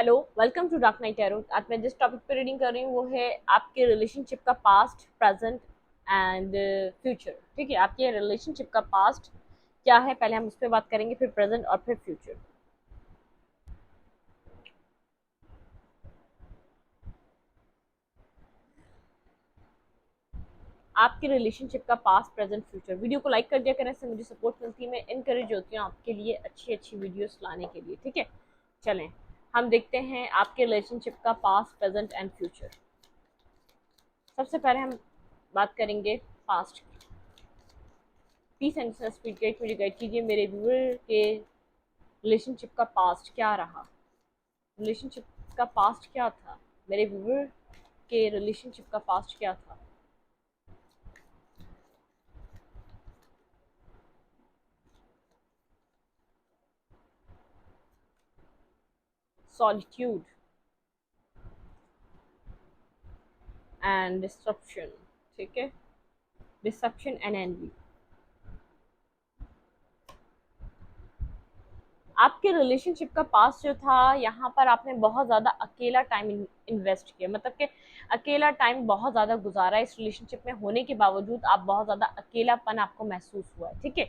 Hello, welcome to dark night tarot. आज मैं जिस टॉपिक पे रीडिंग कर रही हूँ वो है आपके रिलेशनशिप का पास्ट, प्रेजेंट एंड फ्यूचर। ठीक है, आपके रिलेशनशिप का पास्ट क्या है, पहले हम उस पर बात करेंगे, फिर प्रेजेंट और फिर फ्यूचर। आपके रिलेशनशिप का पास्ट, प्रेजेंट, फ्यूचर। वीडियो को लाइक कर दिया करें, इससे मुझे सपोर्ट मिलती है, मैं इनकरेज होती हूँ आपके लिए अच्छी अच्छी वीडियोस लाने के लिए। ठीक है, चलें हम देखते हैं आपके रिलेशनशिप का पास्ट, प्रेजेंट एंड फ्यूचर। सबसे पहले हम बात करेंगे पास्ट की। प्लीज एंड स्पीड गाइड मुझे गाइड कीजिए, मेरे व्यूअर के रिलेशनशिप का पास्ट क्या रहा। रिलेशनशिप का पास्ट क्या था, मेरे व्यूअर के रिलेशनशिप का पास्ट क्या था। Solitude and disruption. ठीक है, डिसेप्शन एंड एनवी। आपके रिलेशनशिप का पास जो था, यहाँ पर आपने बहुत ज़्यादा अकेला टाइम इन्वेस्ट किया, मतलब कि अकेला टाइम बहुत ज़्यादा गुजारा। इस रिलेशनशिप में होने के बावजूद आप बहुत ज़्यादा अकेलापन आपको महसूस हुआ है। ठीक है,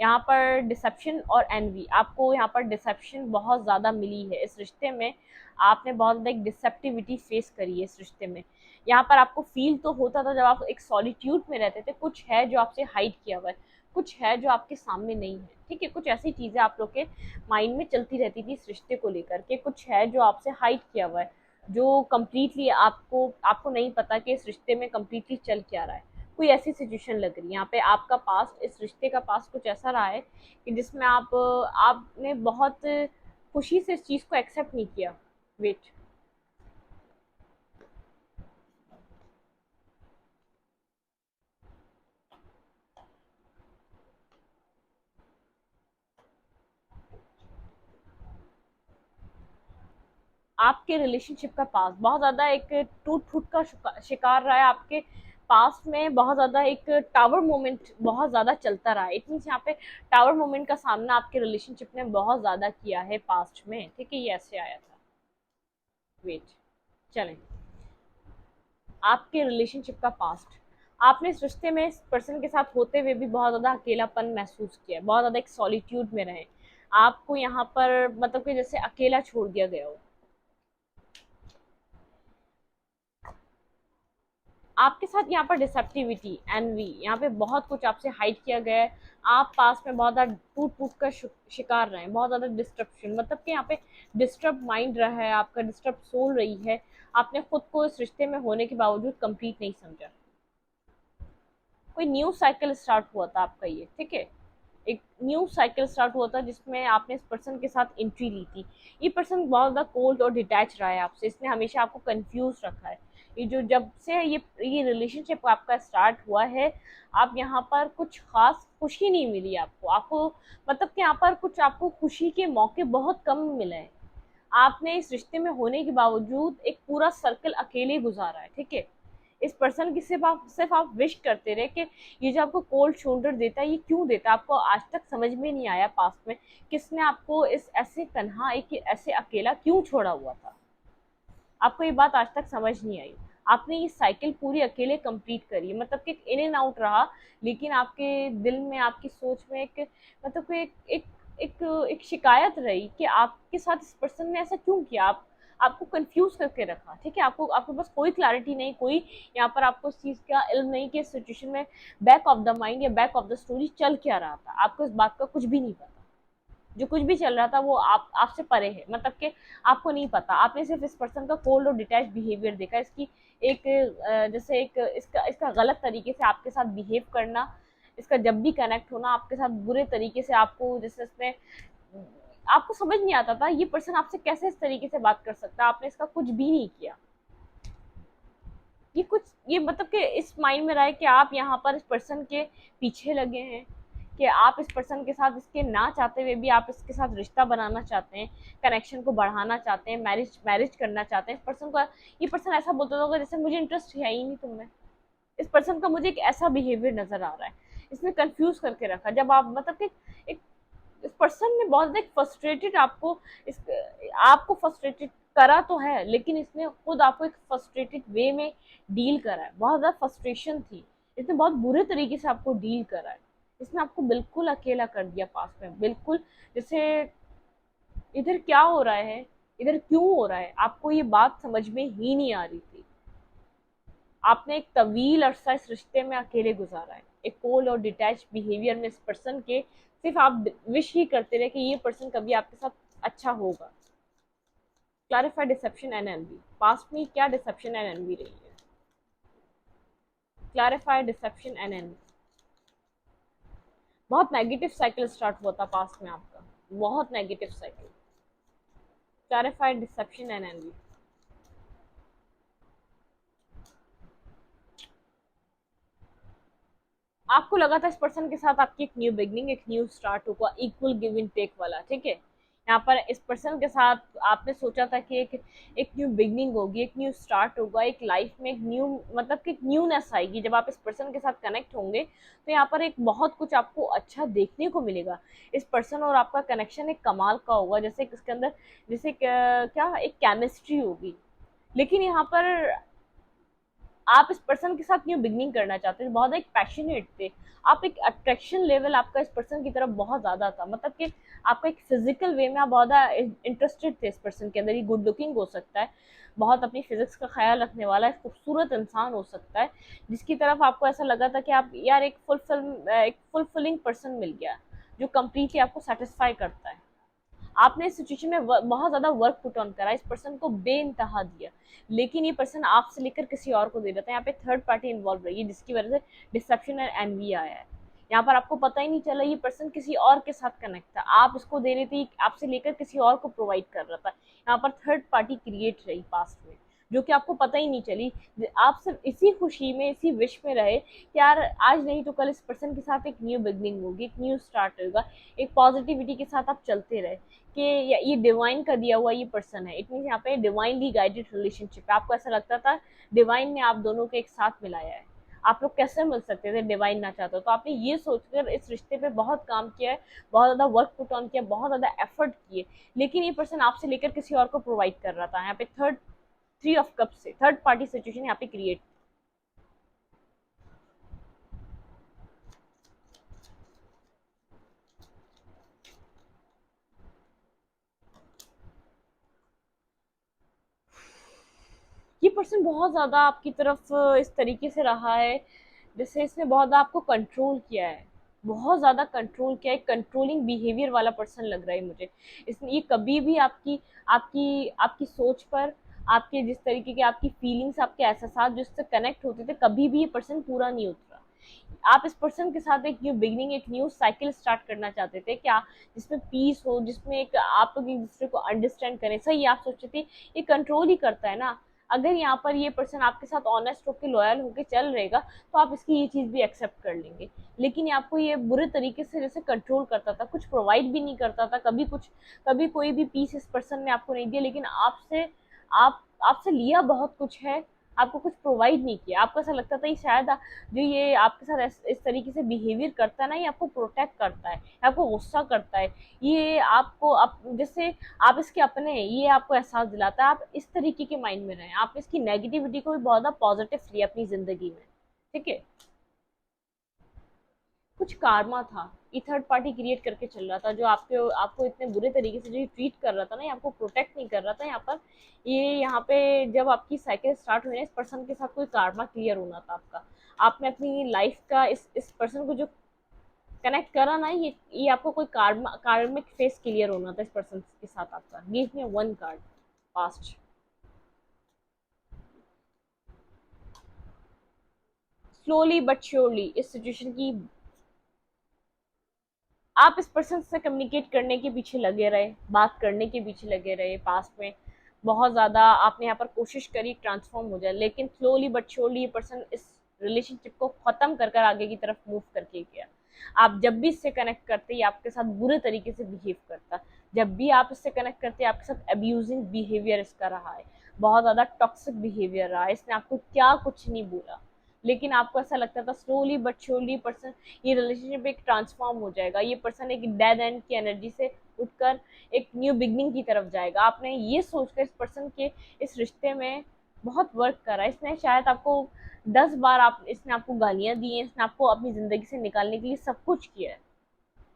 यहाँ पर डिसेप्शन और एनवी, आपको यहाँ पर डिसेप्शन बहुत ज़्यादा मिली है इस रिश्ते में। आपने बहुत ज़्यादा एक डिसेप्टिविटी फेस करी है इस रिश्ते में। यहाँ पर आपको फील तो होता था जब आप एक सॉलिट्यूड में रहते थे, कुछ है जो आपसे हाइड किया हुआ है, कुछ है जो आपके सामने नहीं है। ठीक है, कुछ ऐसी चीज़ें आप लोग के माइंड में चलती रहती थी इस रिश्ते को लेकर के, कुछ है जो आपसे हाइड किया हुआ है, जो कम्प्लीटली आपको आपको नहीं पता कि इस रिश्ते में कम्प्लीटली चल क्या रहा है। कोई ऐसी सिचुएशन लग रही है यहाँ पे। आपका पास्ट, इस रिश्ते का पास्ट कुछ ऐसा रहा है कि जिसमें आपने बहुत खुशी से इस चीज़ को एक्सेप्ट नहीं किया। वेट, आपके रिलेशनशिप का पास बहुत ज़्यादा एक टूट फूट का शिकार रहा है। आपके पास्ट में बहुत ज़्यादा एक टावर मोमेंट बहुत ज़्यादा चलता रहा है। इट मीन्स यहाँ पे टावर मोमेंट का सामना आपके रिलेशनशिप ने बहुत ज़्यादा किया है पास्ट में। ठीक है, ये ऐसे आया था। वेट, चलें आपके रिलेशनशिप का पास्ट। आपने इस रिश्ते में इस पर्सन के साथ होते हुए भी बहुत ज़्यादा अकेलापन महसूस किया, बहुत ज़्यादा एक सॉलिट्यूड में रहे। आपको यहाँ पर मतलब कि जैसे अकेला छोड़ दिया गया हो। आपके साथ यहाँ पर डिसेप्टिविटी, एनवी, यहाँ पे बहुत कुछ आपसे हाइड किया गया है। आप पास में बहुत ज़्यादा टूट फूट का शिकार रहे हैं, बहुत ज़्यादा डिस्ट्रप्शन, मतलब कि यहाँ पे डिस्टर्ब माइंड रहा है आपका, डिस्टर्ब सोल रही है। आपने खुद को इस रिश्ते में होने के बावजूद कंप्लीट नहीं समझा। कोई न्यू साइकिल स्टार्ट हुआ था आपका ये। ठीक है, एक न्यू साइकिल स्टार्ट हुआ था जिसमें आपने इस पर्सन के साथ एंट्री ली थी। ये पर्सन बहुत ज़्यादा कोल्ड और डिटैच रहा है आपसे, इसने हमेशा आपको कंफ्यूज रखा है। ये जो जब से ये रिलेशनशिप आपका स्टार्ट हुआ है, आप यहाँ पर कुछ खास खुशी नहीं मिली आपको। आपको मतलब कि यहाँ पर कुछ आपको खुशी के मौके बहुत कम मिले हैं। आपने इस रिश्ते में होने के बावजूद एक पूरा सर्कल अकेले गुजारा है। ठीक है, इस पर्सन की सिर्फ आप विश करते रहे कि ये जो आपको कोल्ड शोल्डर देता है, ये क्यों देता है। आपको आज तक समझ में नहीं आया पास्ट में किसने आपको इस ऐसे तन्हा, एक ऐसे अकेला क्यों छोड़ा हुआ था। आपको ये बात आज तक समझ नहीं आई। आपने ये साइकिल पूरी अकेले कंप्लीट करी, मतलब कि इन एंड आउट रहा। लेकिन आपके दिल में, आपकी सोच में एक मतलब कि एक शिकायत रही कि आपके साथ इस पर्सन ने ऐसा क्यों किया। आपको कंफ्यूज करके रखा। ठीक है, आपको आपके पास कोई क्लैरिटी नहीं, कोई यहाँ पर आपको इस चीज़ का इल्म नहीं कि इस सिचुएशन में बैक ऑफ द माइंड या बैक ऑफ द स्टोरी चल क्या रहा था। आपको इस बात का कुछ भी नहीं पता। जो कुछ भी चल रहा था वो आपसे परे है, मतलब कि आपको नहीं पता। आपने सिर्फ इस पर्सन का कोल्ड और डिटैच बिहेवियर देखा, इसकी एक जैसे एक इसका इसका गलत तरीके से आपके साथ बिहेव करना, इसका जब भी कनेक्ट होना आपके साथ बुरे तरीके से, आपको जैसे इसमें आपको समझ नहीं आता था ये पर्सन आपसे कैसे इस तरीके से बात कर सकता है। आपने इसका कुछ भी नहीं किया। ये मतलब कि इस माइंड में रहा है कि आप यहाँ पर इस पर्सन के पीछे लगे हैं, कि आप इस पर्सन के साथ इसके ना चाहते हुए भी आप इसके साथ रिश्ता बनाना चाहते हैं, कनेक्शन को बढ़ाना चाहते हैं, मैरिज मैरिज करना चाहते हैं। इस पर्सन को, ये पर्सन ऐसा बोलता होगा जैसे मुझे इंटरेस्ट है ही नहीं तुममें। इस पर्सन का मुझे एक ऐसा बिहेवियर नजर आ रहा है। इसने कंफ्यूज करके रखा। जब आप मतलब कि एक इस पर्सन ने बहुत ज्यादा फ्रस्ट्रेटेड आपको इस आपको फ्रस्ट्रेटेड करा तो है, लेकिन इसने खुद आपको एक फ्रस्ट्रेटेड वे में डील करा है, बहुत ज़्यादा फ्रस्ट्रेशन थी, इसने बहुत बुरे तरीके से आपको डील करा है, इसने आपको बिल्कुल अकेला कर दिया पास में, बिल्कुल जैसे इधर क्या हो रहा है, इधर क्यों हो रहा है, आपको ये बात समझ में ही नहीं आ रही थी। आपने एक तवील अरसा इस रिश्ते में अकेले गुजारा है, एक कोल्ड और डिटैच बिहेवियर में इस पर्सन के सिर्फ आप विश ही करते रहे कि ये पर्सन कभी आपके साथ अच्छा होगा। Clarify deception and envy, past में क्या डिसेप्शन एंड एनवी रही है? क्लैरिफाई डिसेप्शन एंड एनवी, बहुत नेगेटिव साइकिल स्टार्ट हुआ था पास्ट में आपका, बहुत negative cycle. Clarify deception and envy, आपको लगा था इस पर्सन के साथ आपकी एक न्यू बिगनिंग, एक न्यू स्टार्ट होगा, इक्वल गिव एंड टेक वाला, ठीक है। यहाँ पर इस पर्सन के साथ आपने सोचा था कि एक न्यू बिगनिंग होगी, एक न्यू स्टार्ट होगा, एक लाइफ में एक न्यू मतलब कि न्यूनेस आएगी जब आप इस पर्सन के साथ कनेक्ट होंगे, तो यहाँ पर एक बहुत कुछ आपको अच्छा देखने को मिलेगा। इस पर्सन और आपका कनेक्शन एक कमाल का होगा, जैसे इसके अंदर जैसे क्या एक केमिस्ट्री होगी। लेकिन यहाँ पर आप इस पर्सन के साथ न्यू बिगनिंग करना चाहते थे, बहुत एक पैशनेट थे आप, एक अट्रैक्शन लेवल आपका इस पर्सन की तरफ बहुत ज़्यादा था, मतलब कि आपका एक फिजिकल वे में आप बहुत ज़्यादा इंटरेस्टेड थे इस पर्सन के अंदर। ये गुड लुकिंग हो सकता है, बहुत अपनी फिजिक्स का ख्याल रखने वाला एक खूबसूरत इंसान हो सकता है, जिसकी तरफ आपको ऐसा लगा था कि आप यार एक फुलफिलिंग पर्सन मिल गया जो कम्प्लीटली आपको सेटिस्फाई करता है। आपने इस सिचुएशन में बहुत ज़्यादा वर्क पुट ऑन करा, इस पर्सन को बेइंतहा दिया, लेकिन ये पर्सन आपसे लेकर किसी और को दे देता है। यहाँ पे थर्ड पार्टी इन्वॉल्व रही है, जिसकी वजह से डिसेप्शन और एनवी आया है। यहाँ पर आपको पता ही नहीं चला ये पर्सन किसी और के साथ कनेक्ट था, आप इसको दे रही थी, आपसे लेकर किसी और को प्रोवाइड कर रहा था। यहाँ पर थर्ड पार्टी क्रिएट रही पास्ट में, जो कि आपको पता ही नहीं चली। आप सिर्फ इसी खुशी में, इसी विश में रहे कि यार आज नहीं तो कल इस पर्सन के साथ एक न्यू बिगनिंग होगी, एक न्यू स्टार्ट होगा, एक पॉजिटिविटी के साथ आप चलते रहे कि ये डिवाइन का दिया हुआ ये पर्सन है। इट मीन यहाँ पे डिवाइनली गाइडेड रिलेशनशिप है, आपको ऐसा लगता था डिवाइन ने आप दोनों को एक साथ मिलाया है, आप लोग कैसे मिल सकते थे डिवाइन ना चाहते हो। तो आपने ये सोचकर इस रिश्ते पे बहुत काम किया है, बहुत ज़्यादा वर्क पुट ऑन किया, बहुत ज़्यादा एफर्ट किए, लेकिन ये पर्सन आपसे लेकर किसी और को प्रोवाइड कर रहा था। यहाँ पे थर्ड थ्री ऑफ कप से थर्ड पार्टी सिचुएशन यहाँ पे क्रिएट। ये पर्सन बहुत ज़्यादा आपकी तरफ इस तरीके से रहा है जैसे इसने बहुत ज़्यादा आपको कंट्रोल किया है, बहुत ज़्यादा कंट्रोल किया है, कंट्रोलिंग बिहेवियर वाला पर्सन लग रहा है मुझे। इसने ये कभी भी आपकी आपकी आपकी सोच पर, आपके जिस तरीके के आपकी फीलिंग्स, आपके एहसास जिससे कनेक्ट होते थे, कभी भी ये पर्सन पूरा नहीं उतरा। आप इस पर्सन के साथ एक न्यू बिगनिंग, एक न्यू साइकिल स्टार्ट करना चाहते थे क्या, जिसमें पीस हो, जिसमें एक आप लोग एक दूसरे को अंडरस्टैंड करें। सही आप सोचते थे ये कंट्रोल ही करता है ना, अगर यहाँ पर ये पर्सन आपके साथ ऑनेस्ट होकर लॉयल होकर चल रहेगा तो आप इसकी ये चीज़ भी एक्सेप्ट कर लेंगे। लेकिन ये आपको ये बुरे तरीके से जैसे कंट्रोल करता था, कुछ प्रोवाइड भी नहीं करता था, कभी कुछ, कभी कोई भी पीस इस पर्सन ने आपको नहीं दिया, लेकिन आपसे आपसे लिया बहुत कुछ है, आपको कुछ प्रोवाइड नहीं किया। आपको ऐसा लगता था ये शायद जो ये आपके साथ इस तरीके से बिहेवियर करता है ना, ये आपको प्रोटेक्ट करता है, आपको गुस्सा करता है, ये आपको जैसे आप इसके अपने हैं, ये आपको एहसास दिलाता है। आप इस तरीके के माइंड में रहें, आप इसकी नेगेटिविटी को भी बहुत ज़्यादा पॉजिटिव लिया अपनी ज़िंदगी में, ठीक है। कुछ कारमा था, ये थर्ड पार्टी क्रिएट करके चल रहा था, जो आपके आपको इतने बुरे तरीके से जो ट्रीट कर रहा था ना, ये आपको प्रोटेक्ट नहीं कर रहा था। यहाँ पर ये यहाँ पे जब आपकी साइकिल स्टार्ट हुई ना, इस पर्सन के साथ कोई कारमा क्लियर होना था आपका, आपने अपनी लाइफ का इस पर्सन को जो कनेक्ट करा ना, ये आपको कोई कार्मिक फेस क्लियर होना था इस पर्सन के साथ आपका। Give me one card past. Slowly but surely इस सिचुएशन की आप इस पर्सन से कम्युनिकेट करने के पीछे लगे रहे, बात करने के पीछे लगे रहे पास्ट में, बहुत ज़्यादा आपने यहाँ पर कोशिश करी ट्रांसफॉर्म हो जाए, लेकिन स्लोली बट श्योरली ये पर्सन इस रिलेशनशिप को ख़त्म कर कर आगे की तरफ मूव करके गया। आप जब भी इससे कनेक्ट करते ये आपके साथ बुरे तरीके से बिहेव करता, जब भी आप इससे कनेक्ट करते आपके साथ अब्यूजिंग बिहेवियर इसका रहा है, बहुत ज़्यादा टॉक्सिक बिहेवियर रहा है, इसने आपको क्या कुछ नहीं बोला, लेकिन आपको ऐसा लगता था स्लोली बट श्योरली पर्सन ये रिलेशनशिप एक ट्रांसफॉर्म हो जाएगा, ये पर्सन एक डेड एंड की एनर्जी से उठकर एक न्यू बिगनिंग की तरफ जाएगा। आपने ये सोचकर इस पर्सन के इस रिश्ते में बहुत वर्क करा, इसने शायद आपको 10 बार आप इसने आपको गालियां दी हैं, इसने आपको अपनी ज़िंदगी से निकालने के लिए सब कुछ किया है,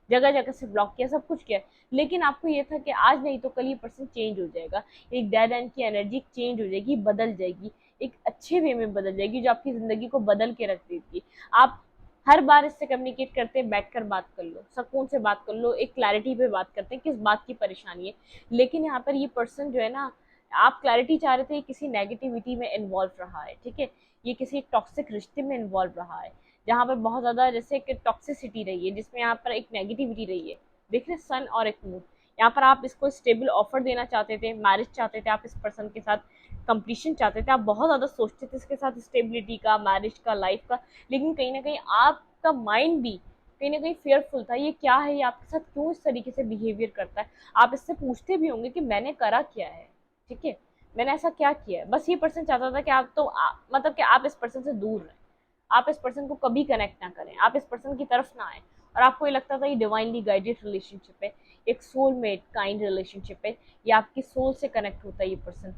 जगह जगह से ब्लॉक किया, सब कुछ किया, लेकिन आपको ये था कि आज नहीं तो कल ये पर्सन चेंज हो जाएगा, एक डेड एंड की एनर्जी चेंज हो जाएगी, बदल जाएगी, एक अच्छे वे में बदल जाएगी जो आपकी ज़िंदगी को बदल के रख देगी। आप हर बार इससे कम्युनिकेट करते हैं, बैठकर बात कर लो, सुकून से बात कर लो, एक क्लैरिटी पे बात करते हैं किस बात की परेशानी है। लेकिन यहाँ पर ये पर्सन जो है ना, आप क्लैरिटी चाह रहे थे, किसी नेगेटिविटी में इन्वॉल्व रहा है, ठीक है, ये किसी टॉक्सिक रिश्ते में इन्वॉल्व रहा है, जहाँ पर बहुत ज़्यादा जैसे कि टॉक्सिसिटी रही है, जिसमें यहाँ पर एक नेगेटिविटी रही है। देख रहे सन और एक मून, यहाँ पर आप इसको स्टेबल ऑफर देना चाहते थे, मैरिज चाहते थे, आप इस पर्सन के साथ कंप्लीशन चाहते थे, आप बहुत ज़्यादा सोचते थे इसके साथ स्टेबिलिटी का, मैरिज का, लाइफ का, लेकिन कहीं ना कहीं आपका माइंड भी कहीं ना कहीं फेयरफुल था। ये क्या है, ये आपके साथ क्यों इस तरीके से बिहेवियर करता है, आप इससे पूछते भी होंगे कि मैंने करा क्या है, ठीक है, मैंने ऐसा क्या किया है। बस ये पर्सन चाहता था कि आप तो मतलब कि आप इस पर्सन से दूर रहें, आप इस पर्सन को कभी कनेक्ट ना करें, आप इस पर्सन की तरफ ना आए, और आपको ये लगता था ये डिवाइनली गाइडेड रिलेशनशिप है, एक सोलमेट काइंड रिलेशनशिप है, ये आपकी सोल से कनेक्ट होता है ये पर्सन।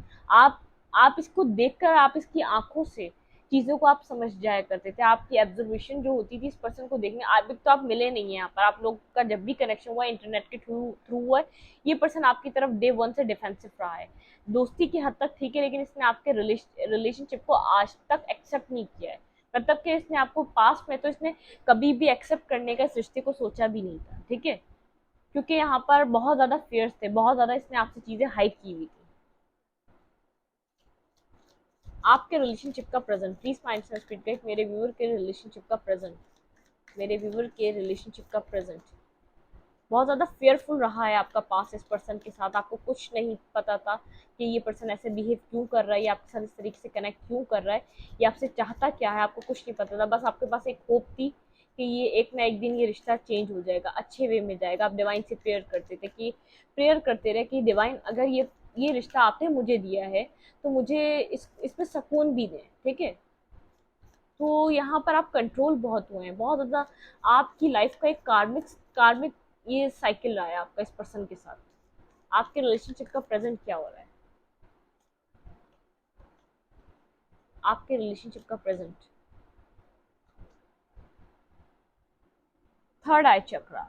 आप इसको देखकर, आप इसकी आंखों से चीज़ों को आप समझ जाया करते थे, आपकी ऑब्जर्वेशन जो होती थी इस पर्सन को देखने। अभी तो आप मिले नहीं है यहाँ पर, आप लोग का जब भी कनेक्शन हुआ इंटरनेट के थ्रू हुआ है, ये पर्सन आपकी तरफ डे वन से डिफेंसिव रहा है। दोस्ती की हद तक ठीक है, लेकिन इसने आपके रिलेशनशिप को आज तक एक्सेप्ट नहीं किया है, मतलब कि इसने आपको पास में तो इसने कभी भी एक्सेप्ट करने का इस रिश्ते को सोचा भी नहीं था, ठीक है, क्योंकि यहाँ पर बहुत ज्यादा फेयर्स थे, बहुत ज्यादा इसने आपसे चीजें हाइड की हुई थी। आपके रिलेशनशिप का प्रेजेंट, प्लीज माइंड से स्पीड गाइड, मेरे व्यूअर के रिलेशनशिप का प्रेजेंट, मेरे व्यूअर के रिलेशनशिप का प्रेजेंट बहुत ज़्यादा फेयरफुल रहा है आपका पास इस पर्सन के साथ। आपको कुछ नहीं पता था कि ये पर्सन ऐसे बिहेव क्यों कर रहा है, या आपके साथ इस तरीके से कनेक्ट क्यों कर रहा है, या आपसे चाहता क्या है, आपको कुछ नहीं पता था। बस आपके पास एक होप थी कि ये एक ना एक दिन ये रिश्ता चेंज हो जाएगा, अच्छे वे में जाएगा। आप डिवाइन से प्रेयर करते थे, कि प्रेयर करते रहे कि डिवाइन अगर ये रिश्ता आपने मुझे दिया है तो मुझे इसमें सुकून भी दें, ठीक है। तो यहाँ पर आप कंट्रोल बहुत हुए हैं, बहुत ज़्यादा आपकी लाइफ का एक कार्मिक कार्मिक ये साइकिल रहा है आपका इस पर्सन के साथ। आपके रिलेशनशिप का प्रेजेंट क्या हो रहा है, आपके रिलेशनशिप का present. Third eye chakra,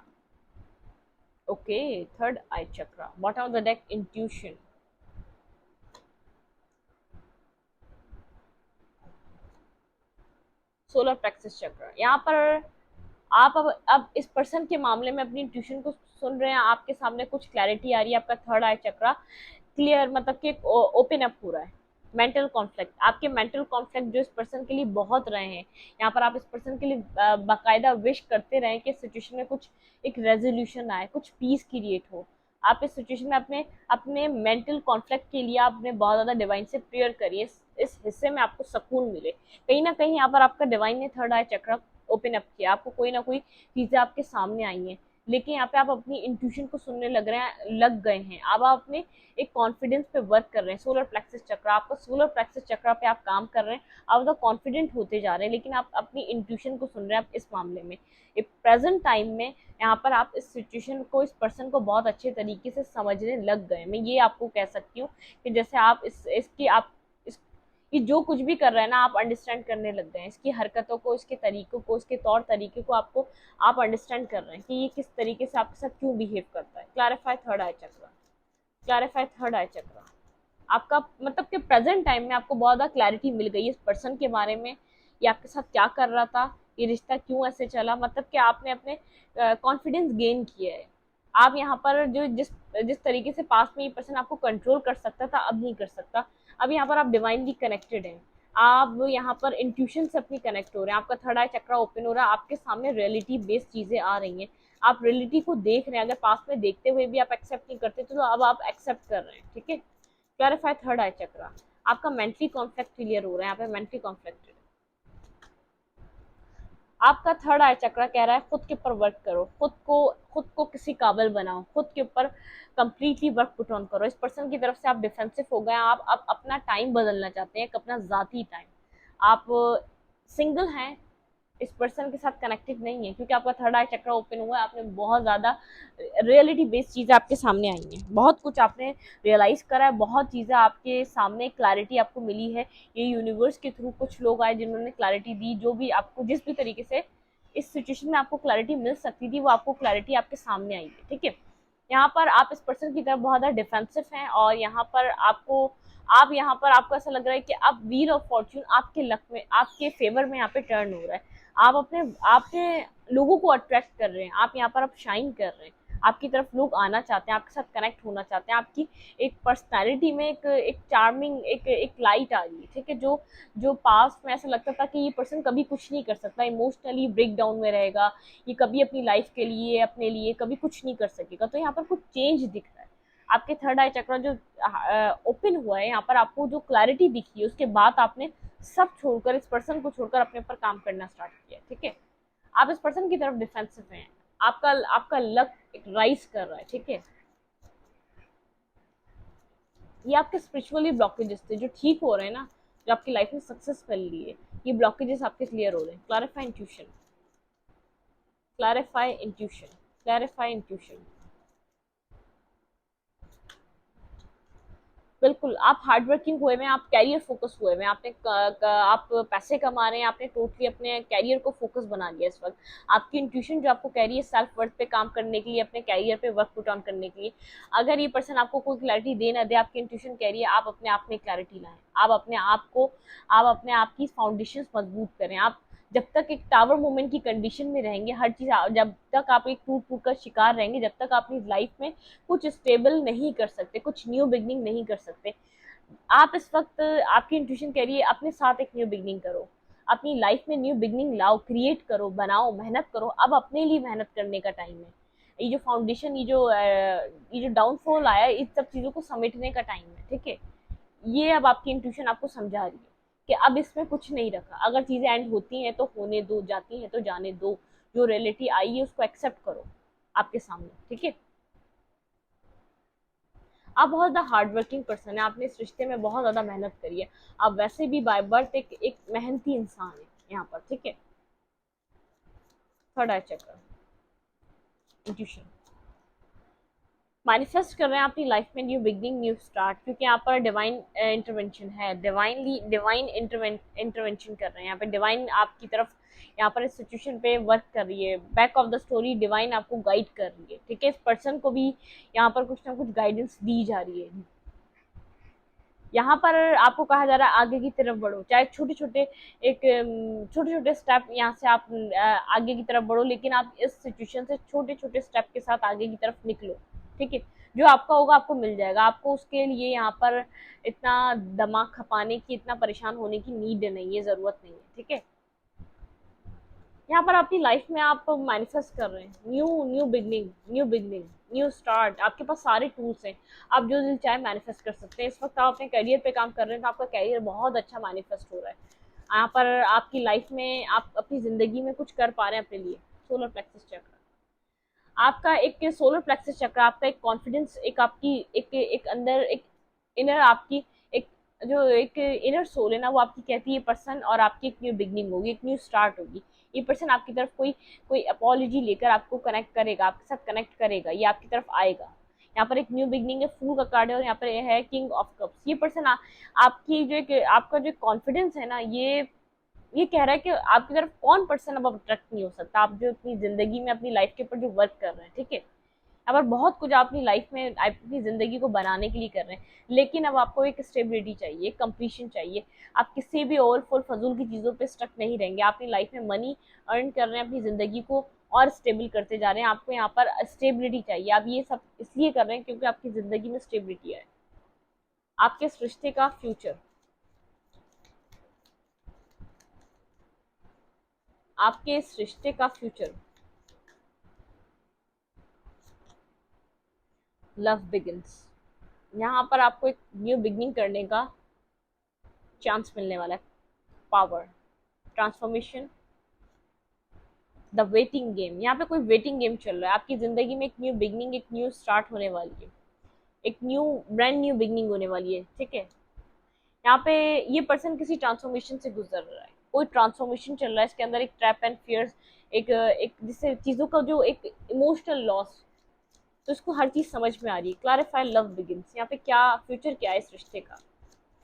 okay, third eye chakra, what are the deck intuition, solar plexus chakra. यहाँ पर आप अब इस पर्सन के मामले में अपनी इंट्यूशन को सुन रहे हैं, आपके सामने कुछ क्लैरिटी आ रही है, आपका थर्ड आई चक्रा क्लियर, मतलब कि ओपन अप हो रहा है। मेंटल कॉन्फ्लिक्ट, आपके मेंटल कॉन्फ्लिक्ट जो इस पर्सन के लिए बहुत रहे हैं, यहाँ पर आप इस पर्सन के लिए बाकायदा विश करते रहे कि सिचुएशन में कुछ एक रेजोल्यूशन आए, कुछ पीस क्रिएट हो। आप इस सिचुएशन में अपने अपने मेंटल कॉन्फ्लिक्ट के लिए आपने बहुत ज़्यादा डिवाइन से प्रेयर करिए, इस हिस्से में आपको सुकून मिले। कहीं ना कहीं यहाँ पर आपका डिवाइन ने थर्ड आई चक्र ओपन अप किया, आपको कोई ना कोई चीज़ें आपके सामने आई हैं, लेकिन यहाँ पे आप अपनी इंट्यूशन को सुनने लग गए हैं। अब आप अपने एक कॉन्फिडेंस पे वर्क कर रहे हैं। सोलर प्लेक्सस चक्र, आपका सोलर प्लेक्सस चक्र पे आप काम कर रहे हैं, आप तो कॉन्फिडेंट होते जा रहे हैं, लेकिन आप अपनी इंट्यूशन को सुन रहे हैं। आप इस मामले में एक प्रेजेंट टाइम में यहाँ पर आप इस सिचुएशन को, इस पर्सन को बहुत अच्छे तरीके से समझने लग गए। मैं ये आपको कह सकती हूँ कि जैसे आप इसकी आप कि जो कुछ भी कर रहा है ना, आप अंडरस्टैंड करने लग गए हैं, इसकी हरकतों को, इसके तरीकों को, इसके तौर तरीके को आपको आप अंडरस्टैंड कर रहे हैं कि ये किस तरीके से आपके साथ क्यों बिहेव करता है। क्लैरिफाई थर्ड आई चक्र, क्लैरिफाई थर्ड आई चक्र। आपका मतलब कि प्रेजेंट टाइम में आपको बहुत ज़्यादा क्लैरिटी मिल गई है इस पर्सन के बारे में, ये आपके साथ क्या कर रहा था, ये रिश्ता क्यों ऐसे चला, मतलब कि आपने अपने कॉन्फिडेंस गेन किया है। आप यहाँ पर जो जिस जिस तरीके से पास में ये पर्सन आपको कंट्रोल कर सकता था, अब नहीं कर सकता। अब यहाँ पर आप डिवाइनली कनेक्टेड हैं, आप यहाँ पर इंट्यूशन से अपनी कनेक्ट हो रहे हैं, आपका थर्ड आई चक्रा ओपन हो रहा है, आपके सामने रियलिटी बेस्ड चीज़ें आ रही हैं, आप रियलिटी को देख रहे हैं। अगर पास में देखते हुए भी आप एक्सेप्ट नहीं करते थे, तो अब आप एक्सेप्ट कर रहे हैं, ठीक है। क्लैरिफाई थर्ड आई चक्रा, आपका मेंटली कॉन्फ्लिक्ट क्लियर हो रहा है, यहाँ पे मेंटली कॉन्फ्लिक्ट। आपका थर्ड आई चक्रा कह रहा है खुद के ऊपर वर्क करो, खुद को किसी काबिल बनाओ, खुद के ऊपर कंप्लीटली वर्क पुट ऑन करो। इस पर्सन की तरफ से आप डिफेंसिव हो गए, आप अपना टाइम बदलना चाहते हैं, एक अपना ज़ाती टाइम। आप सिंगल हैं, इस पर्सन के साथ कनेक्टेड नहीं है, क्योंकि आपका थर्ड आई चक्र ओपन हुआ है। आपने बहुत ज़्यादा रियलिटी बेस्ड चीज़ें आपके सामने आई हैं, बहुत कुछ आपने रियलाइज़ करा है, बहुत चीज़ें आपके सामने क्लैरिटी आपको मिली है। ये यूनिवर्स के थ्रू कुछ लोग आए जिन्होंने क्लैरिटी दी, जो भी आपको जिस भी तरीके से इस सिचुएशन में आपको क्लैरिटी मिल सकती थी, वो आपको क्लैरिटी आपके सामने आई है। ठीक है, यहाँ पर आप इस पर्सन की तरफ बहुत ज़्यादा डिफेंसिव हैं, और यहाँ पर आपको ऐसा लग रहा है कि अब व्हील ऑफ फॉर्च्यून आपके लक में, आपके फेवर में यहाँ पे टर्न हो रहा है। आप अपने लोगों को अट्रैक्ट कर रहे हैं, आप यहाँ पर अब शाइन कर रहे हैं, आपकी तरफ लोग आना चाहते हैं, आपके साथ कनेक्ट होना चाहते हैं। आपकी एक पर्सनैलिटी में एक चार्मिंग एक लाइट आ रही है। ठीक है, जो जो पास्ट में ऐसा लगता था कि ये पर्सन कभी कुछ नहीं कर सकता, इमोशनली ब्रेक डाउन में रहेगा, ये कभी अपनी लाइफ के लिए, अपने लिए कभी कुछ नहीं कर सकेगा, तो यहाँ पर कुछ चेंज दिख रहा है। आपके थर्ड आई चक्र जो ओपन हुआ है, यहाँ पर आपको जो क्लैरिटी दिखी है, उसके बाद आपने सब छोड़कर, इस पर्सन को छोड़कर अपने ऊपर काम करना स्टार्ट किया। ठीक है, आप इस पर्सन की तरफ डिफेंसिव हैं, आपका आपका लक एक राइज कर रहा है। ठीक है, ये आपके स्पिरिचुअली ब्लॉकेजेस थे जो ठीक हो रहे हैं ना, जो आपकी लाइफ में सक्सेस मिल रही है, ये ब्लॉकेजेस आपके क्लियर हो रहे हैं। Clarify intuition, clarify intuition, clarify intuition. बिल्कुल, आप हार्ड वर्किंग हुए हुए हैं, आप कैरियर फोकस हुए हुए हैं, आप पैसे कमा रहे हैं, आपने टोटली अपने कैरियर को फोकस बना लिया इस वक्त। आपकी इंट्यूशन जो आपको कह रही है सेल्फ वर्थ पे काम करने के लिए, अपने कैरियर पे वर्क पुट ऑन करने के लिए, अगर ये पर्सन आपको कोई क्लैरिटी दे ना दे, आपकी इंट्यूशन कह रही है आप अपने आप में क्लैरिटी लाएं, आप अपने आप की फाउंडेशन मजबूत करें। आप जब तक एक टावर मूवमेंट की कंडीशन में रहेंगे, हर चीज़ जब तक आप एक टूट फूट का शिकार रहेंगे, जब तक आप अपनी लाइफ में कुछ स्टेबल नहीं कर सकते, कुछ न्यू बिगनिंग नहीं कर सकते। आप इस वक्त, आपकी इंट्यूशन कह रही है अपने साथ एक न्यू बिगनिंग करो, अपनी लाइफ में न्यू बिगनिंग लाओ, क्रिएट करो, बनाओ, मेहनत करो। अब अपने लिए मेहनत करने का टाइम है। ये जो फाउंडेशन, ये जो डाउनफॉल आया है, इस सब चीज़ों को समेटने का टाइम है। ठीक है, ये अब आपकी इंट्यूशन आपको समझा रही है कि अब इसमें कुछ नहीं रखा, अगर चीज़ें एंड होती हैं तो होने दो, जाती हैं तो जाने दो, जो रियलिटी आई है उसको एक्सेप्ट करो आपके सामने। ठीक है, आप बहुत ज़्यादा हार्ड वर्किंग पर्सन है, आपने इस रिश्ते में बहुत ज़्यादा मेहनत करी है, आप वैसे भी बाय बर्थ एक मेहनती इंसान है यहाँ पर। ठीक है, थर्ड आई चक्र इंट्यूशन, मैनिफेस्ट कर रहे हैं अपनी लाइफ में न्यू बिगनिंग, न्यू स्टार्ट, क्योंकि यहाँ पर डिवाइन इंटरवेंशन है, डिवाइन इंटरवेंशन कर रहे हैं, यहाँ पे डिवाइन आपकी तरफ, यहाँ पर इस सिचुएशन पे वर्क कर रही है, back of the story divine आपको गाइड कर रही है। ठीक है, इस पर्सन को भी यहाँ पर कुछ ना कुछ गाइडेंस दी जा रही है। यहाँ पर आपको कहा जा रहा है आगे की तरफ बढ़ो, चाहे छोटे छोटे स्टेप यहाँ से आप आगे की तरफ बढ़ो, लेकिन आप इस सिचुएशन से छोटे छोटे स्टेप के साथ आगे की तरफ निकलो। ठीक है, जो आपका होगा आपको मिल जाएगा, आपको उसके लिए यहाँ पर इतना दिमाग खपाने की, इतना परेशान होने की नीड नहीं है, ज़रूरत नहीं है। ठीक है, यहाँ पर अपनी लाइफ में आप मैनिफेस्ट कर रहे हैं new new beginning, new beginning, new start, आपके पास सारे टूल्स हैं, आप जो दिल चाहे मैनिफेस्ट कर सकते हैं। इस वक्त आप अपने करियर पे काम कर रहे हैं, तो आपका करियर बहुत अच्छा मैनिफेस्ट हो रहा है। यहाँ पर आपकी लाइफ में आप अपनी ज़िंदगी में कुछ कर पा रहे हैं अपने लिए। सोलर प्लेक्सस चक्र, आपका एक सोलर प्लेक्सस चक्र, आपका एक कॉन्फिडेंस, एक आपकी एक अंदर एक इनर आपकी एक जो एक इनर सोल है ना, वो आपकी कहती है पर्सन, और आपकी एक न्यू बिगनिंग होगी, एक न्यू स्टार्ट होगी। ये पर्सन आपकी तरफ कोई कोई अपॉलॉजी लेकर आपको कनेक्ट करेगा, आपके साथ कनेक्ट करेगा, ये आपकी तरफ आएगा। यहाँ पर एक न्यू बिगनिंग है, फूल का कार्ड है, और यहाँ पर है किंग ऑफ कप्स। ये पर्सन आपकी जो एक आपका जो कॉन्फिडेंस है ना, ये कह रहा है कि आपकी तरफ कौन पर्सन अब अट्रैक्ट नहीं हो सकता, आप जो अपनी जिंदगी में अपनी लाइफ के ऊपर जो वर्क कर रहे हैं। ठीक है, अब बहुत कुछ आप अपनी लाइफ में अपनी ज़िंदगी को बनाने के लिए कर रहे हैं, लेकिन अब आपको एक स्टेबिलिटी चाहिए, कंप्लीशन चाहिए। आप किसी भी ओवरफुल फजूल की चीज़ों पे स्टक नहीं रहेंगे, आप अपनी लाइफ में मनी अर्न कर रहे हैं, अपनी ज़िंदगी को और स्टेबल करते जा रहे हैं। आपको यहाँ पर स्टेबिलिटी चाहिए, आप ये सब इसलिए कर रहे हैं क्योंकि आपकी ज़िंदगी में स्टेबिलिटी है। आपके इस रिश्ते का फ्यूचर, आपके इस रिश्ते का फ्यूचर, लव बिगिंस। यहाँ पर आपको एक न्यू बिगनिंग करने का चांस मिलने वाला है। Power, transformation, the waiting game, यहाँ पे कोई वेटिंग गेम चल रहा है, आपकी जिंदगी में एक न्यू बिगनिंग, एक न्यू स्टार्ट होने वाली है, एक न्यू ब्रांड न्यू बिगनिंग होने वाली है। ठीक है, यहाँ पे ये पर्सन किसी ट्रांसफॉर्मेशन से गुजर रहा है, कोई ट्रांसफॉर्मेशन चल रहा है इसके अंदर, एक ट्रैप एंड फियर्स, एक जिससे चीजों का जो एक इमोशनल लॉस, तो इसको हर चीज समझ में आ रही है। क्लैरिफाई लव बिगिंस, यहाँ पे क्या फ्यूचर क्या है इस रिश्ते का।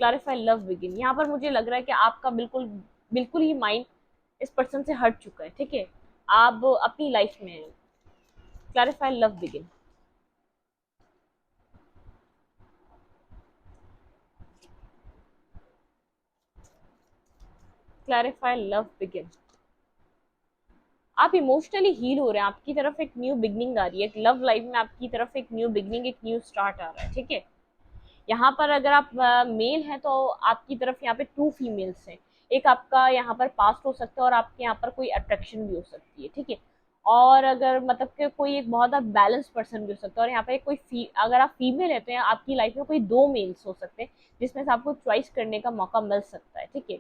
क्लैरिफाई लव बिगिन, यहाँ पर मुझे लग रहा है कि आपका बिल्कुल बिल्कुल ही माइंड इस पर्सन से हट चुका है, ठीक है, आप अपनी लाइफ में हैं। Clarify love begin. Clarify love begin, आप इमोशनली हील हो रहे हैं, आपकी तरफ एक न्यू बिगनिंग आ रही है, एक लव लाइफ में आपकी तरफ एक न्यू बिगनिंग, एक न्यू स्टार्ट आ रहा है, ठीक है। यहाँ पर अगर आप मेल हैं तो आपकी तरफ यहाँ पे टू फीमेल्स हैं, एक आपका यहाँ पर पास्ट हो सकता है और आपके यहाँ पर कोई अट्रैक्शन भी हो सकती है, ठीक है। और अगर मतलब कि कोई एक बहुत बैलेंस पर्सन भी हो सकता है, और यहाँ पे अगर आप फीमेल है तो यहाँ आपकी लाइफ में कोई दो मेल्स हो सकते हैं जिसमें से आपको चॉइस करने का मौका मिल सकता है, ठीक है।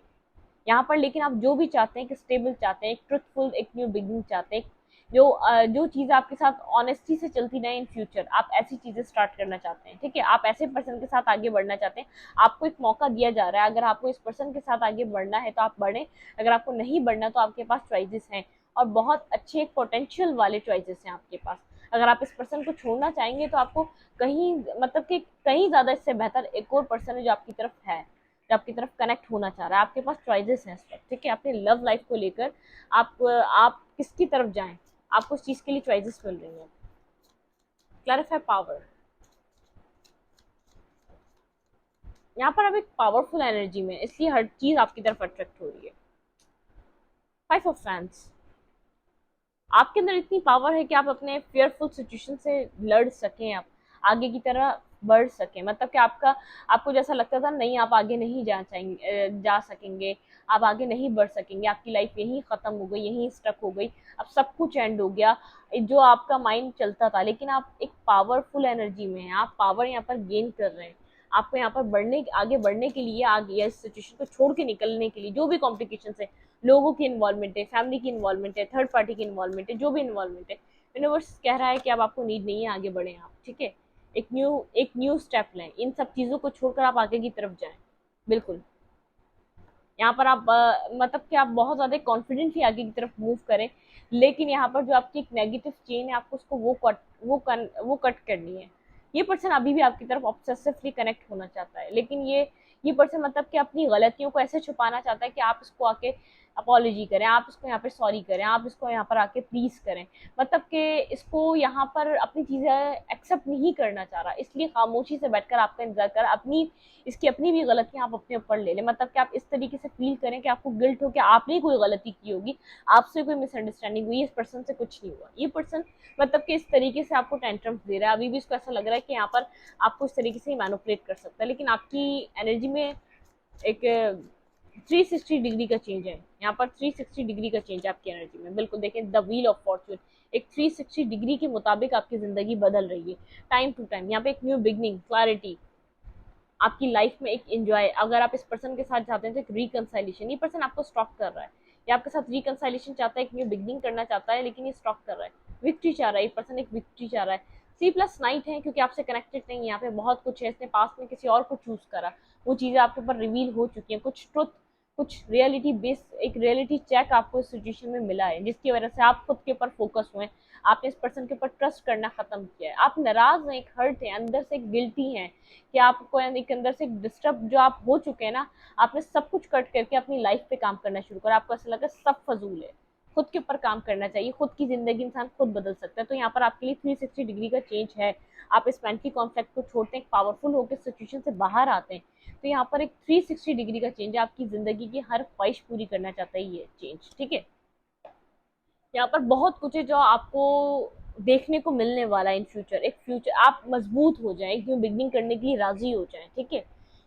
यहाँ पर लेकिन आप जो भी चाहते हैं, कि स्टेबल चाहते हैं, एक ट्रुथफुल एक न्यू बिगिनिंग चाहते हैं, जो चीज आपके साथ ऑनेस्टी से चलती रहे इन फ्यूचर, आप ऐसी चीजें स्टार्ट करना चाहते हैं, ठीक है। आप ऐसे पर्सन के साथ आगे बढ़ना चाहते हैं, आपको एक मौका दिया जा रहा है, अगर आपको इस पर्सन के साथ आगे बढ़ना है तो आप बढ़े, अगर आपको नहीं बढ़ना तो आपके पास चॉइसेस हैं, और बहुत अच्छे एक पोटेंशियल वाले चॉइसेस हैं आपके पास। अगर आप इस पर्सन को छोड़ना चाहेंगे तो आपको कहीं मतलब कि कहीं ज्यादा इससे बेहतर एक और पर्सन है जो आपकी तरफ है, जो आपकी तरफ कनेक्ट होना चाह रहा है, आपके पास चॉइसेस हैं इस वक्त, ठीक है। अपने लव लाइफ को लेकर आप किसकी तरफ जाएं, आपको उस चीज के लिए चॉइसेस मिल रही हैं। क्लैरिफाई पावर, यहाँ पर आप एक पावरफुल एनर्जी में, इसलिए हर चीज आपकी तरफ अट्रैक्ट हो रही है। 5 ऑफ फैंस, आपके अंदर इतनी पावर है कि आप अपने फेयरफुल सिचुएशन से लड़ सकें, आप आगे की तरह बढ़ सकें, मतलब कि आपको जैसा लगता था नहीं आप आगे नहीं जा सकेंगे, आप आगे नहीं बढ़ सकेंगे, आपकी लाइफ यहीं खत्म हो गई, यहीं स्टक हो गई, अब सब कुछ एंड हो गया, जो आपका माइंड चलता था, लेकिन आप एक पावरफुल एनर्जी में हैं, आप पावर यहाँ पर गेन कर रहे हैं। आपको यहाँ पर आगे बढ़ने के लिए, आगे इस सिचुएशन को छोड़ के निकलने के लिए, जो भी कॉम्प्लिकेशन है, लोगों की इन्वॉल्वमेंट है, फैमिली की इन्वॉल्वमेंट है, थर्ड पार्टी की इन्वॉल्वमेंट है, जो भी इन्वॉल्वमेंट है, यूनिवर्स कह रहा है कि अब आपको नीड नहीं है, आगे बढ़े आप, ठीक है। एक न्यू स्टेप लें, इन सब चीजों को छोड़कर आप आगे की तरफ जाएं, बिल्कुल। यहाँ पर आप मतलब कि आप बहुत ज्यादा कॉन्फिडेंटली आगे की तरफ मूव करें, लेकिन यहाँ पर जो आपकी एक नेगेटिव चेन है, आपको उसको वो कट करनी है। ये पर्सन अभी भी आपकी तरफ ऑब्सेसिवली कनेक्ट होना चाहता है, लेकिन ये पर्सन मतलब कि अपनी गलतियों को ऐसे छुपाना चाहता है कि आप इसको आके अपॉलोजी करें, आप इसको यहाँ पे सॉरी करें, आप इसको यहाँ पर आके प्लीज करें, मतलब कि इसको यहाँ पर अपनी चीजें एक्सेप्ट नहीं करना चाह रहा, इसलिए खामोशी से बैठकर आपका इंतजार कर, इसकी अपनी भी गलतियां आप अपने ऊपर ले लें, मतलब कि आप इस तरीके से फील करें कि आपको गिल्ट हो कि आपने कोई गलती की होगी, आपसे कोई मिसअंडरस्टैंडिंग हुई, इस पर्सन से कुछ नहीं हुआ। ये पर्सन मतलब कि इस तरीके से आपको टेंट्रम्स दे रहा है, अभी भी इसको ऐसा लग रहा है कि यहाँ पर आपको इस तरीके से मैनिपुलेट कर सकता है, लेकिन आपकी एनर्जी में एक 360 डिग्री का चेंज है, यहाँ पर 360 डिग्री का चेंज है आपकी एनर्जी में, बिल्कुल देखें द व्हील ऑफ फॉर्चून, एक 360 डिग्री के मुताबिक आपकी जिंदगी बदल रही है, टाइम टू टाइम, यहाँ पे एक न्यू बिगनिंग, क्लैरिटी, आपकी लाइफ में एक एंजॉय, अगर आप इस पर्सन के साथ चाहते हैं तो एक रिकंसाइलेशन, ये पर्सन आपको स्टॉक कर रहा है, ये आपके साथ रिकंसाइलेशन चाहता है, एक न्यू बिगनिंग करना चाहता है, लेकिन ये स्टॉक कर रहा है, विक्ट्री चाह रहा है, ये पर्सन एक विक्ट्री चाह रहा है। C+9 है क्योंकि आपसे कनेक्टेड नहीं है, यहाँ पे बहुत कुछ है, इसने पास में किसी और को चूज करा, वो चीजें आपके ऊपर रिवील हो चुकी हैं, कुछ ट्रुथ, कुछ रियलिटी बेस, एक रियलिटी चेक आपको इस सिचुएशन में मिला है, जिसकी वजह से आप खुद के ऊपर फोकस हुए, आपने इस पर्सन के ऊपर ट्रस्ट करना खत्म किया है, आप नाराज हैं, एक हर्ट है, अंदर से एक गिल्टी है कि आपको एक अंदर से डिस्टर्ब जो आप हो चुके हैं ना, आपने सब कुछ कट करके अपनी लाइफ पे काम करना शुरू करा, आपको ऐसा लगा सब फजूल है, खुद के ऊपर काम करना चाहिए, खुद की जिंदगी इंसान खुद बदल सकता है, तो यहाँ पर आपके लिए 360 डिग्री का चेंज है, आप इस मेंटली कॉन्फ्लिक्ट को छोड़ते हैं, पावरफुल होकर सिचुएशन से बाहर आते हैं, तो यहाँ पर एक 360 डिग्री का चेंज है, आपकी जिंदगी की हर ख्वाहिश पूरी करना चाहता है ये चेंज, ठीक है। यहाँ पर बहुत कुछ है जो आपको देखने को मिलने वाला है इन फ्यूचर, एक फ्यूचर आप मजबूत हो जाएं, एक न्यू बिगनिंग करने के लिए राजी हो जाएं, ठीक है।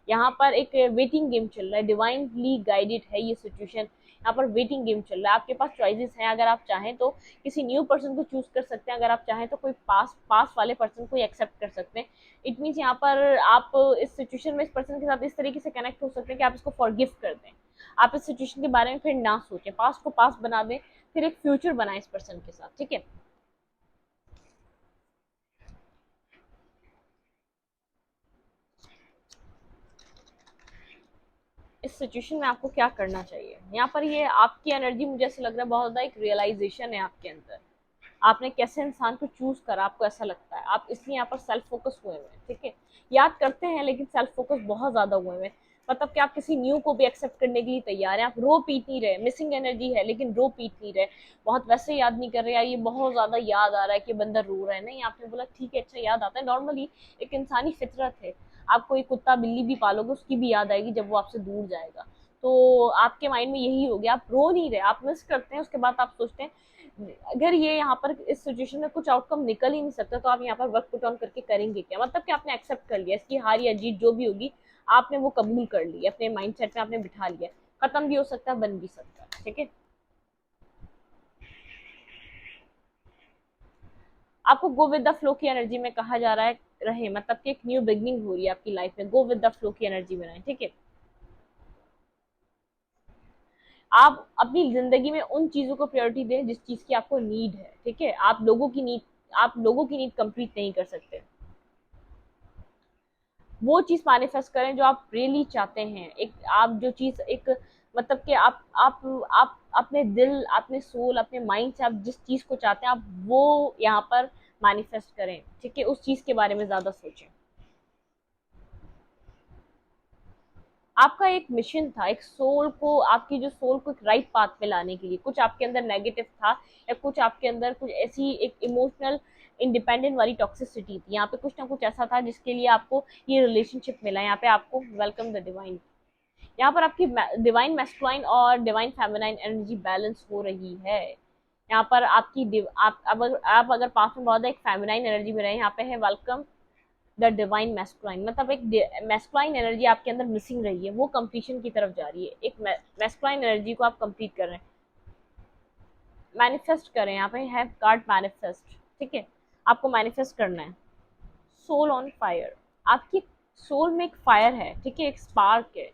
यहाँ पर एक वेटिंग गेम चल रहा है, डिवाइनली गाइडेड है ये सिचुएशन, यहाँ पर वेटिंग गेम चल रहा है, आपके पास चॉइसेस हैं, अगर आप चाहें तो किसी न्यू पर्सन को चूज कर सकते हैं, अगर आप चाहें तो कोई पास पास वाले पर्सन को एक्सेप्ट कर सकते हैं, इट मीन्स यहाँ पर आप इस सिचुएशन में इस पर्सन के साथ इस तरीके से कनेक्ट हो सकते हैं कि आप इसको फॉरगिव कर दें, आप इस सिचुएशन के बारे में फिर ना सोचें, पास्ट को पास बना दें, फिर एक फ्यूचर बनाए इस पर्सन के साथ, ठीक है। इस सिचुएशन में आपको क्या करना चाहिए। यहाँ पर ये आपकी एनर्जी मुझे ऐसा लग रहा है बहुत ज़्यादा एक रियलाइजेशन है आपके अंदर, आपने कैसे इंसान को चूज करा, आपको ऐसा लगता है आप इसलिए यहाँ पर सेल्फ फोकस हुए हुए हैं। ठीक है, याद करते हैं लेकिन सेल्फ फोकस बहुत ज्यादा हुए हुए हैं, मतलब कि आप किसी न्यू को भी एक्सेप्ट करने के लिए तैयार हैं, आप रो पीट नहीं रहे, मिसिंग एनर्जी है लेकिन रो पीट नहीं रहे, बहुत वैसे याद नहीं कर रहे यार ये बहुत ज्यादा याद आ रहा है कि बंदा रो रहा है, नहीं आपने बोला ठीक है अच्छा याद आता है, नॉर्मली एक इंसानी फितरत है, आप कोई कुत्ता बिल्ली भी पालोगे उसकी भी याद आएगी जब वो आपसे दूर जाएगा। तो आपके माइंड में यही हो गया, आप रो नहीं रहे, आप मिस करते हैं, उसके बाद आप सोचते हैं अगर ये यहाँ पर इस सिचुएशन में कुछ आउटकम निकल ही नहीं सकता तो आप यहाँ पर वर्क पुट ऑन करके करेंगे क्या, मतलब कि आपने एक्सेप्ट कर लिया इसकी हार या जीत जो भी होगी, आपने वो कबूल कर ली, अपने माइंडसेट में आपने बिठा लिया, खत्म भी हो सकता है बन भी सकता है। ठीक है, आपको गो विद द फ्लो की एनर्जी में कहा जा रहा है रहे, मतलब कि एक न्यू बिगनिंग हो रही है आपकी लाइफ में, गो विद द फ्लो की एनर्जी में रहें। ठीक है, आप अपनी जिंदगी में उन चीजों को प्रायोरिटी दें जिस चीज की आपको नीड है। ठीक है, आप लोगों की नीड कंप्लीट नहीं कर सकते, वो चीज मैनिफेस्ट करें जो आप रियली चाहते हैं, एक आप जो चीज एक मतलब कि आप अपने दिल अपने सोल अपने माइंड से आप जिस चीज को चाहते हैं आप वो यहाँ पर मैनिफेस्ट करें। ठीक है, उस चीज के बारे में ज्यादा सोचें। आपका एक मिशन था, एक सोल को आपकी जो सोल को एक राइट पाथ पे लाने के लिए, कुछ आपके अंदर नेगेटिव था या कुछ आपके अंदर कुछ ऐसी एक इमोशनल इंडिपेंडेंट वाली टॉक्सिसिटी थी, यहाँ पे कुछ ना कुछ ऐसा था जिसके लिए आपको ये रिलेशनशिप मिला, यहाँ पे आपको वेलकम द डिवाइन, यहाँ पर आपकी डिवाइन मैस्कुलाइन और डिवाइन फेमिनाइन एनर्जी बैलेंस हो रही है। यहाँ पर आप अगर पास में बहुत एक फेमिनाइन एनर्जी में रहे, यहाँ पे है वेलकम द डिवाइन मैस्कुलाइन, मतलब एक मैस्कुलाइन एनर्जी आपके अंदर मिसिंग रही है, वो कंप्लीशन की तरफ जा रही है, एक मैस्कुलाइन एनर्जी को आप कंप्लीट कर रहे हैं, मैनिफेस्ट करें, यहाँ पे है कार्ड मैनिफेस्ट। ठीक है, आपको मैनिफेस्ट करना है सोल ऑन फायर, आपकी सोल में एक फायर है, ठीक है, एक स्पार्क है,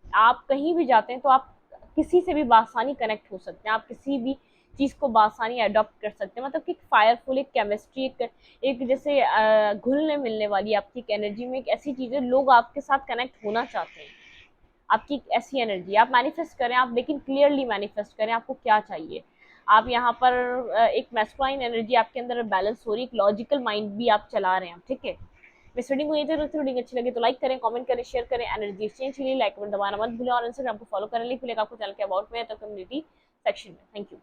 आप कहीं भी जाते हैं तो आप किसी से भी बासानी कनेक्ट हो सकते हैं, आप किसी भी चीज को बासानी अडॉप्ट कर सकते हैं, मतलब कि फायरफुल एक केमिस्ट्री एक जैसे घुलने मिलने वाली आपकी एक एनर्जी में एक ऐसी चीज है, लोग आपके साथ कनेक्ट होना चाहते हैं, आपकी एक ऐसी एनर्जी आप मैनिफेस्ट करें, आप लेकिन क्लियरली मैनिफेस्ट करें आपको क्या चाहिए। आप यहाँ पर एक मैस्कुलाइन एनर्जी आपके अंदर बैलेंस हो रही है, एक लॉजिकल माइंड भी आप चला रहे हैं। ठीक है, इस रीडिंग को यहीं तक रखते हैं, रीडिंग अच्छी लगी तो लाइक करें, कमेंट करें, शेयर करें, एनर्जी एक्सचेंज के लिए लाइक बटन दबाना मत भूलें और इंस्टाग्राम को फॉलो करें, लिंक मिलेगा आपको चैनल के अबाउट में या तो कम्युनिटी सेक्शन में। Thank you.